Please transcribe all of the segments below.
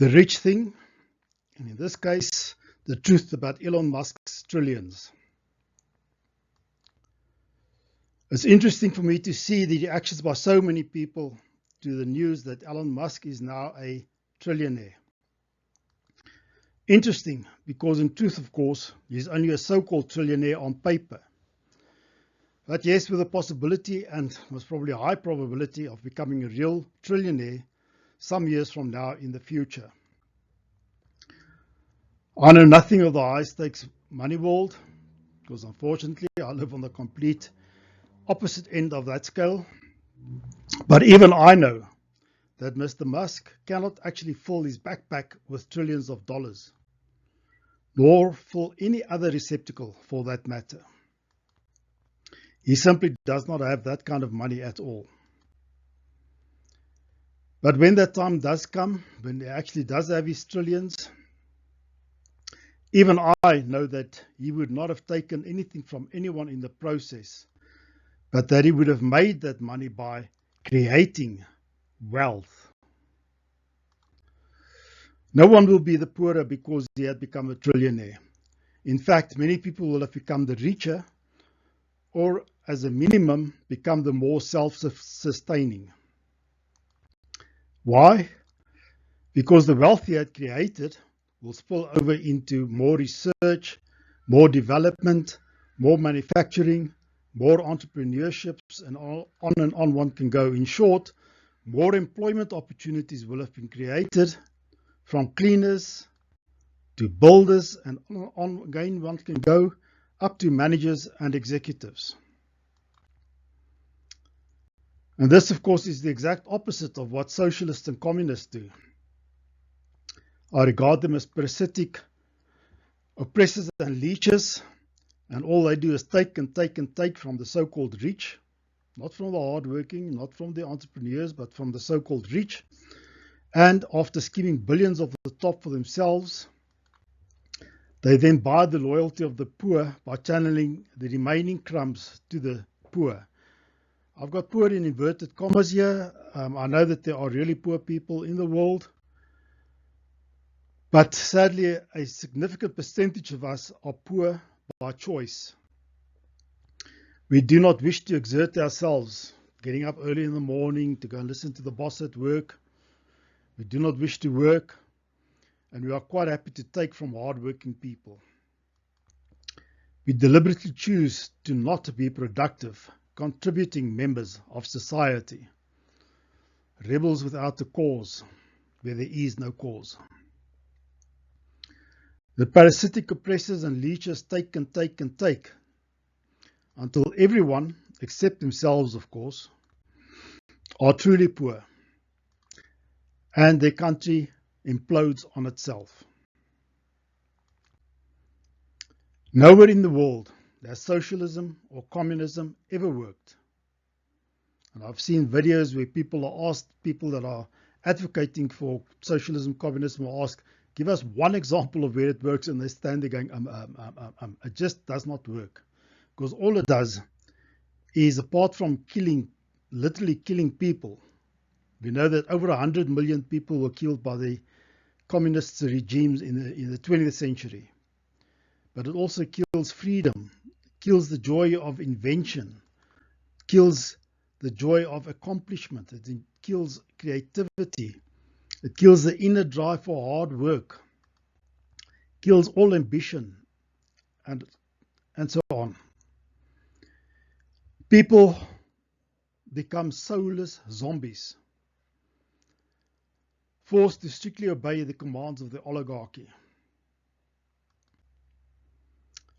the rich thing, and in this case, the truth about Elon Musk's trillions. It's interesting for me to see the reactions by so many people to the news that Elon Musk is now a trillionaire. Interesting, because in truth, of course, he's only a so-called trillionaire on paper. But yes, with a possibility, and most probably a high probability, of becoming a real trillionaire some years from now in the future. I know nothing of the high-stakes money world, because unfortunately I live on the complete opposite end of that scale. But even I know that Mr. Musk cannot actually fill his backpack with trillions of dollars, nor fill any other receptacle for that matter. He simply does not have that kind of money at all. But when that time does come, when he actually does have his trillions, even I know that he would not have taken anything from anyone in the process, but that he would have made that money by creating wealth. No one will be the poorer because he had become a trillionaire. In fact, many people will have become the richer, or as a minimum, become the more self-sustaining. Why? Because the wealth he had created will spill over into more research, more development, more manufacturing, more entrepreneurships, and on one can go. In short, more employment opportunities will have been created, from cleaners to builders, and on again one can go up to managers and executives. And this, of course, is the exact opposite of what socialists and communists do. I regard them as parasitic oppressors and leeches, and all they do is take and take and take from the so-called rich, not from the hardworking, not from the entrepreneurs, but from the so-called rich. And after skimming billions off the top for themselves, they then buy the loyalty of the poor by channeling the remaining crumbs to the poor. I've got poor in inverted commas here. I know that there are really poor people in the world, but sadly a significant percentage of us are poor by choice. We do not wish to exert ourselves, getting up early in the morning to go and listen to the boss at work. We do not wish to work, and we are quite happy to take from hard-working people. We deliberately choose to not be productive, contributing members of society. Rebels without a cause, where there is no cause. The parasitic oppressors and leeches take and take and take, until everyone, except themselves of course, are truly poor, and their country implodes on itself. Nowhere in the world has socialism or communism ever worked. And I've seen videos where people are asked, people that are advocating for socialism, communism, are asked, give us one example of where it works, and they stand there going, it just does not work. Because all it does is, apart from literally killing people, we know that over 100 million people were killed by the communist regimes in the 20th century. But it also kills freedom, kills the joy of invention, kills the joy of accomplishment, it kills creativity, it kills the inner drive for hard work, kills all ambition, and so on. People become soulless zombies, forced to strictly obey the commands of the oligarchy.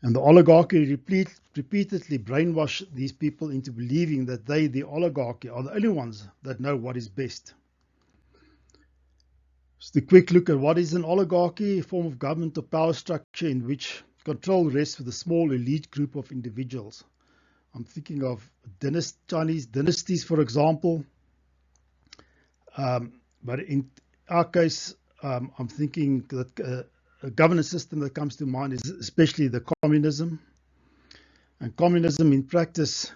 And the oligarchy repeatedly brainwash these people into believing that they, the oligarchy, are the only ones that know what is best. Just a quick look at what is an oligarchy: a form of government or power structure in which control rests with a small elite group of individuals. I'm thinking of Chinese dynasties, for example. But in our case, I'm thinking that a governance system that comes to mind is especially the communism. And communism in practice,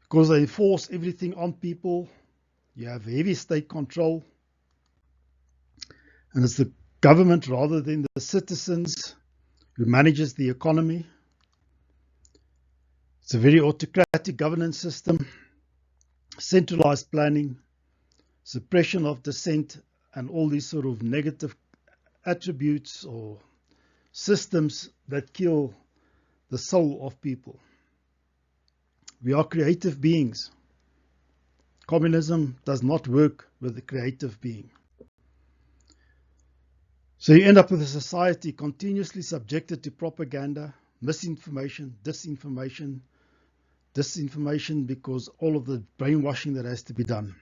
because they enforce everything on people, you have heavy state control. And it's the government rather than the citizens who manages the economy. It's a very autocratic governance system, centralized planning, suppression of dissent, and all these sort of negative attributes or systems that kill the soul of people. We are creative beings. Communism does not work with the creative being. So you end up with a society continuously subjected to propaganda, misinformation, disinformation because all of the brainwashing that has to be done.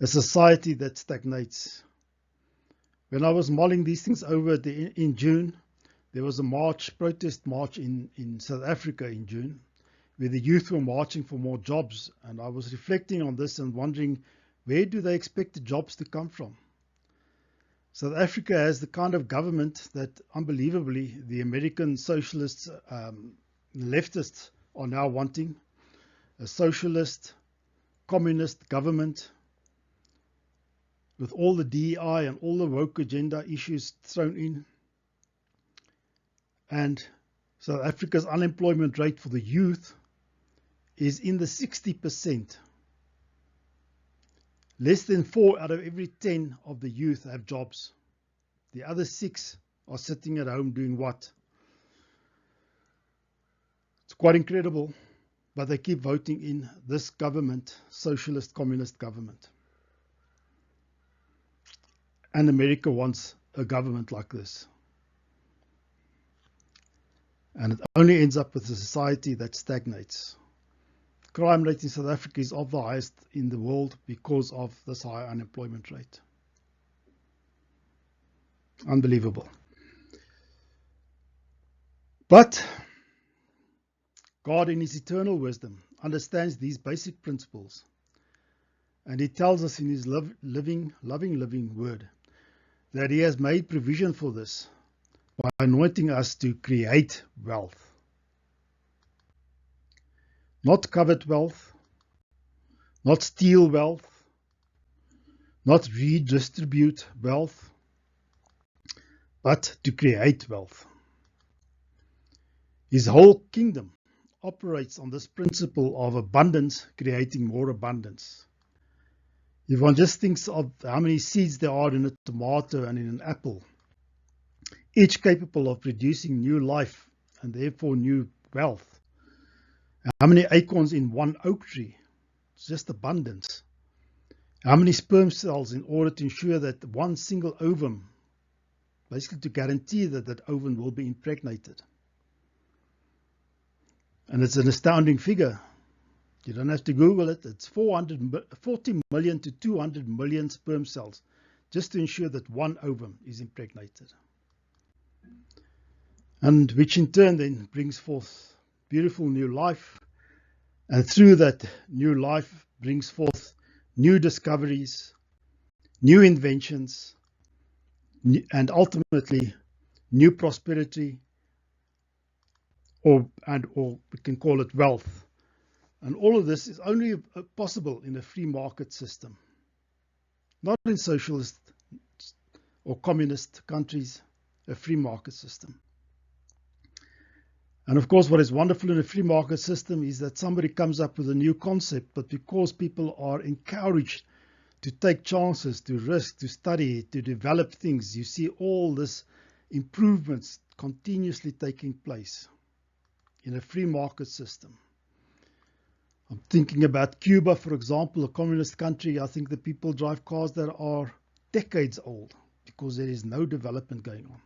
A society that stagnates. When I was mulling these things over in June, there was a protest march in South Africa in June, where the youth were marching for more jobs. And I was reflecting on this and wondering, where do they expect the jobs to come from? South Africa has the kind of government that, unbelievably, the American socialists, leftists are now wanting. A socialist, communist government with all the DEI and all the woke agenda issues thrown in. And South Africa's unemployment rate for the youth is in the 60%. Less than 4 out of every 10 of the youth have jobs. The other 6 are sitting at home doing what? It's quite incredible, but they keep voting in this government, socialist communist government. And America wants a government like this. And it only ends up with a society that stagnates. Crime rate in South Africa is of the highest in the world because of this high unemployment rate. Unbelievable. But God, in His eternal wisdom, understands these basic principles. And He tells us in His loving word that He has made provision for this by anointing us to create wealth. Not covet wealth, not steal wealth, not redistribute wealth, but to create wealth. His whole kingdom operates on this principle of abundance creating more abundance. If one just thinks of how many seeds there are in a tomato and in an apple, each capable of producing new life and therefore new wealth. How many acorns in one oak tree? It's just abundance. How many sperm cells in order to ensure that one single ovum, basically to guarantee that that ovum will be impregnated. And it's an astounding figure. You don't have to Google it. It's 40 million to 200 million sperm cells just to ensure that one ovum is impregnated. And which in turn then brings forth beautiful new life, and through that new life brings forth new discoveries, new inventions, and ultimately new prosperity, or we can call it wealth. And all of this is only possible in a free market system, not in socialist or communist countries, a free market system. And of course, what is wonderful in a free market system is that somebody comes up with a new concept, but because people are encouraged to take chances, to risk, to study, to develop things, you see all this improvements continuously taking place in a free market system. I'm thinking about Cuba, for example, a communist country. I think the people drive cars that are decades old because there is no development going on.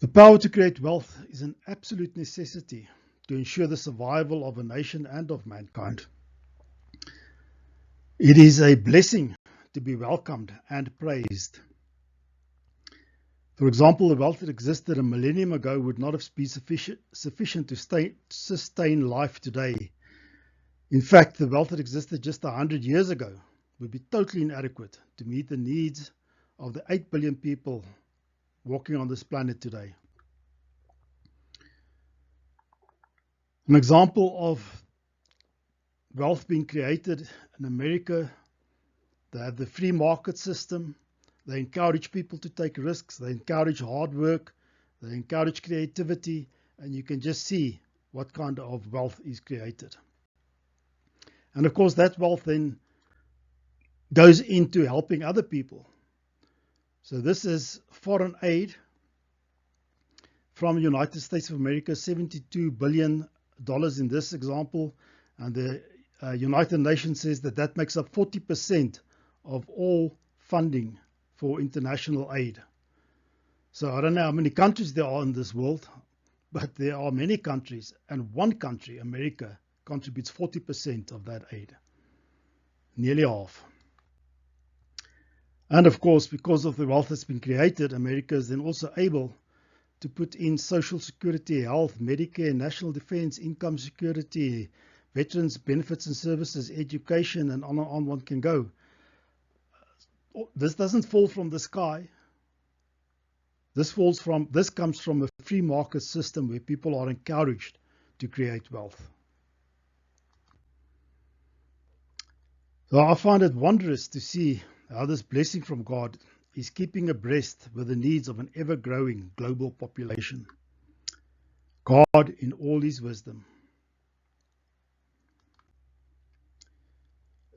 The power to create wealth is an absolute necessity to ensure the survival of a nation and of mankind. It is a blessing to be welcomed and praised. For example, the wealth that existed a millennium ago would not have been sufficient to sustain life today. In fact, the wealth that existed just 100 years ago would be totally inadequate to meet the needs of the 8 billion people walking on this planet today. An example of wealth being created in America They have the free market system. They encourage people to take risks. They encourage hard work. They encourage creativity. And you can just see what kind of wealth is created. And of course, that wealth then goes into helping other people. So this is foreign aid from the United States of America, $72 billion in this example. And the United Nations says that that makes up 40% of all funding for international aid. So I don't know how many countries there are in this world, but there are many countries, and one country, America, contributes 40% of that aid, nearly half. And of course, because of the wealth that's been created, America is then also able to put in social security, health, Medicare, national defense, income security, veterans benefits and services, education, and on one can go. This doesn't fall from the sky. This comes from a free market system where people are encouraged to create wealth. So I find it wondrous to see how this blessing from God is keeping abreast with the needs of an ever-growing global population. God in all his wisdom.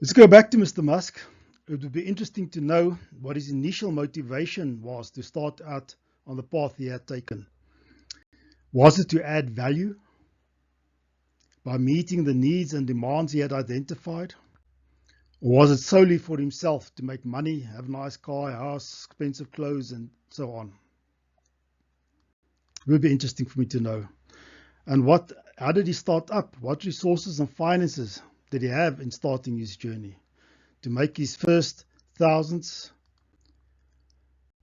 Let's go back to Mr. Musk. It would be interesting to know what his initial motivation was to start out on the path he had taken. Was it to add value by meeting the needs and demands he had identified? Or was it solely for himself to make money, have a nice car, house, expensive clothes, and so on? It would be interesting for me to know. And how did he start up? What resources and finances did he have in starting his journey to make his first thousands,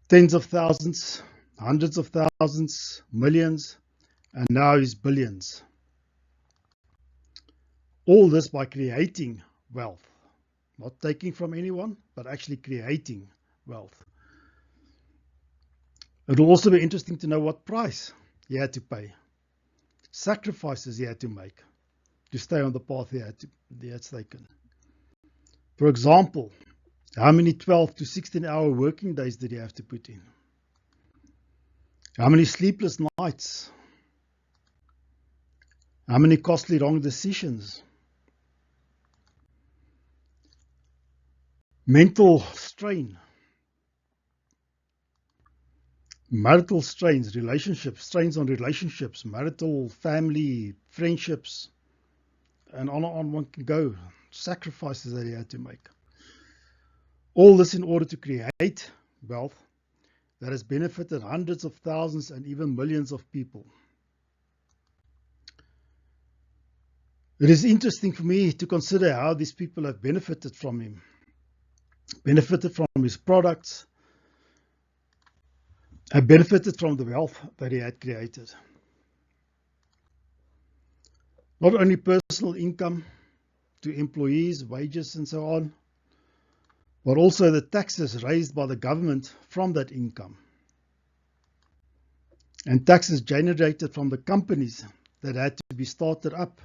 tens of thousands, hundreds of thousands, millions, and now his billions? All this by creating wealth. Not taking from anyone, but actually creating wealth. It will also be interesting to know what price he had to pay, sacrifices he had to make to stay on the path he had taken. For example, how many 12 to 16-hour working days did he have to put in? How many sleepless nights? How many costly wrong decisions? Mental strain, marital strains, strains on relationships, marital, family, friendships, and on one can go. Sacrifices that he had to make. All this in order to create wealth that has benefited hundreds of thousands and even millions of people. It is interesting for me to consider how these people have benefited from him. Benefited from his products, and benefited from the wealth that he had created. Not only personal income to employees, wages and so on, but also the taxes raised by the government from that income. And taxes generated from the companies that had to be started up.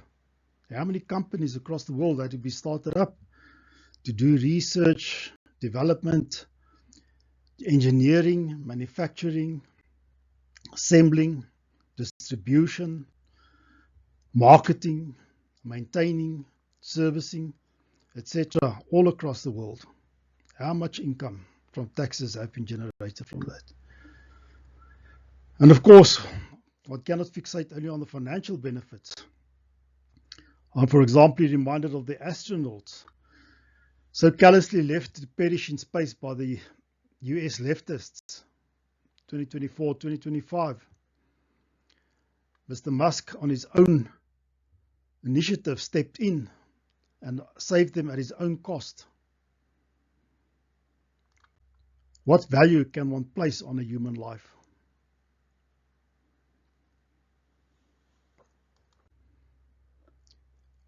How many companies across the world had to be started up to do research, development, engineering, manufacturing, assembling, distribution, marketing, maintaining, servicing, etc., all across the world. How much income from taxes have been generated from that? And of course, one cannot fixate only on the financial benefits. I'm, for example, reminded of the astronauts so callously left to perish in space by the US leftists, 2024, 2025. Mr. Musk, on his own initiative, stepped in and saved them at his own cost. What value can one place on a human life?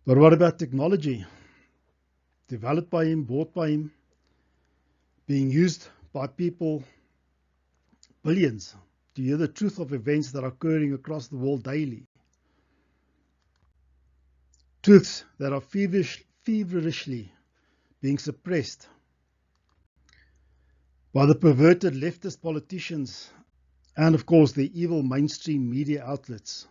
But what about technology? Developed by him, bought by him, being used by people, billions, to hear the truth of events that are occurring across the world daily. Truths that are feverishly being suppressed by the perverted leftist politicians and, of course, the evil mainstream media outlets.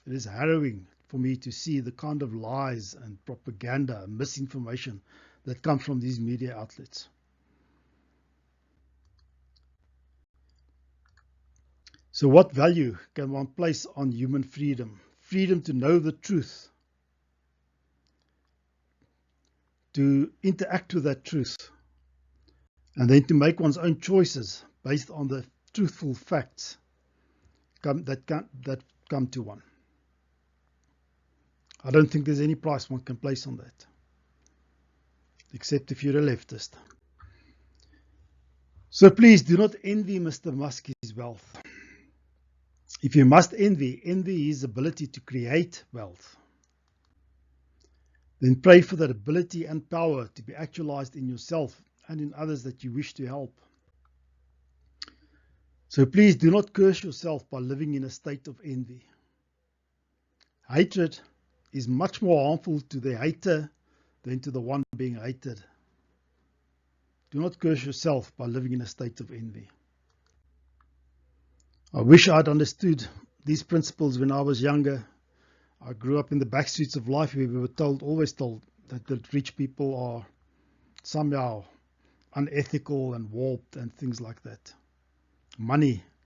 It is harrowing for me to see the kind of lies and propaganda and misinformation that come from these media outlets. So what value can one place on human freedom? Freedom to know the truth, to interact with that truth, and then to make one's own choices based on the truthful facts that come to one. I don't think there's any price one can place on that, except if you're a leftist. So please do not envy Mr. Musk's wealth. If you must envy his ability to create wealth. Then pray for that ability and power to be actualized in yourself and in others that you wish to help. So please do not curse yourself by living in a state of envy. Hatred is much more harmful to the hater than to the one being hated. Do not curse yourself by living in a state of envy. I wish I'd understood these principles when I was younger. I grew up in the back streets of life where we were always told that the rich people are somehow unethical and warped and things like that.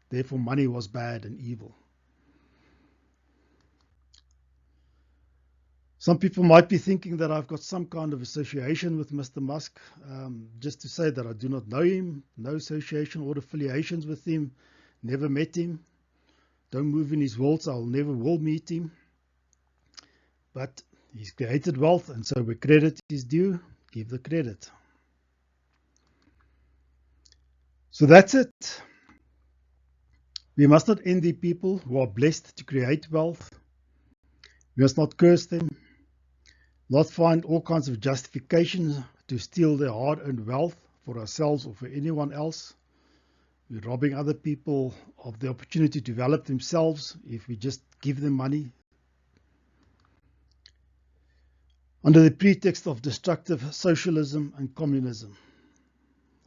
Therefore money was bad and evil. Some people might be thinking that I've got some kind of association with Mr. Musk. Just to say that I do not know him, no association or affiliations with him, never met him, don't move in his world, so I'll never will meet him. But he's created wealth, and so where credit is due, give the credit. So that's it. We must not envy people who are blessed to create wealth. We must not curse them, not find all kinds of justifications to steal their hard-earned wealth for ourselves or for anyone else. We're robbing other people of the opportunity to develop themselves if we just give them money. Under the pretext of destructive socialism and communism.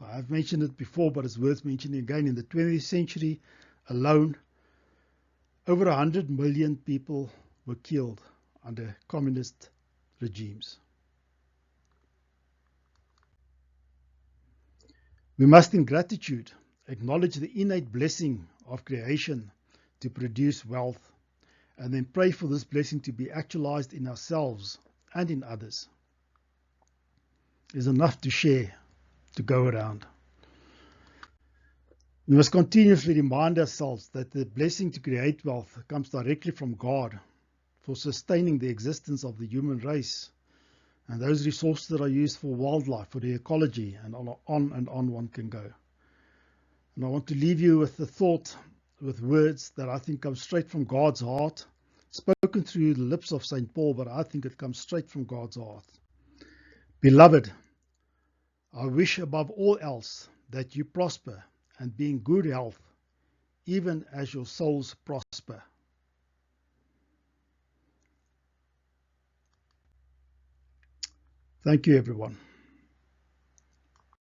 I've mentioned it before, but it's worth mentioning again. In the 20th century alone, over 100 million people were killed under communist regimes. We must, in gratitude, acknowledge the innate blessing of creation to produce wealth, and then pray for this blessing to be actualized in ourselves and in others. There's enough to share, to go around. We must continuously remind ourselves that the blessing to create wealth comes directly from God for sustaining the existence of the human race and those resources that are used for wildlife, for the ecology, and on one can go. And I want to leave you with the thought, with words that I think come straight from God's heart, spoken through the lips of St. Paul, but I think it comes straight from God's heart. Beloved, I wish above all else that you prosper and be in good health, even as your souls prosper. Thank you, everyone.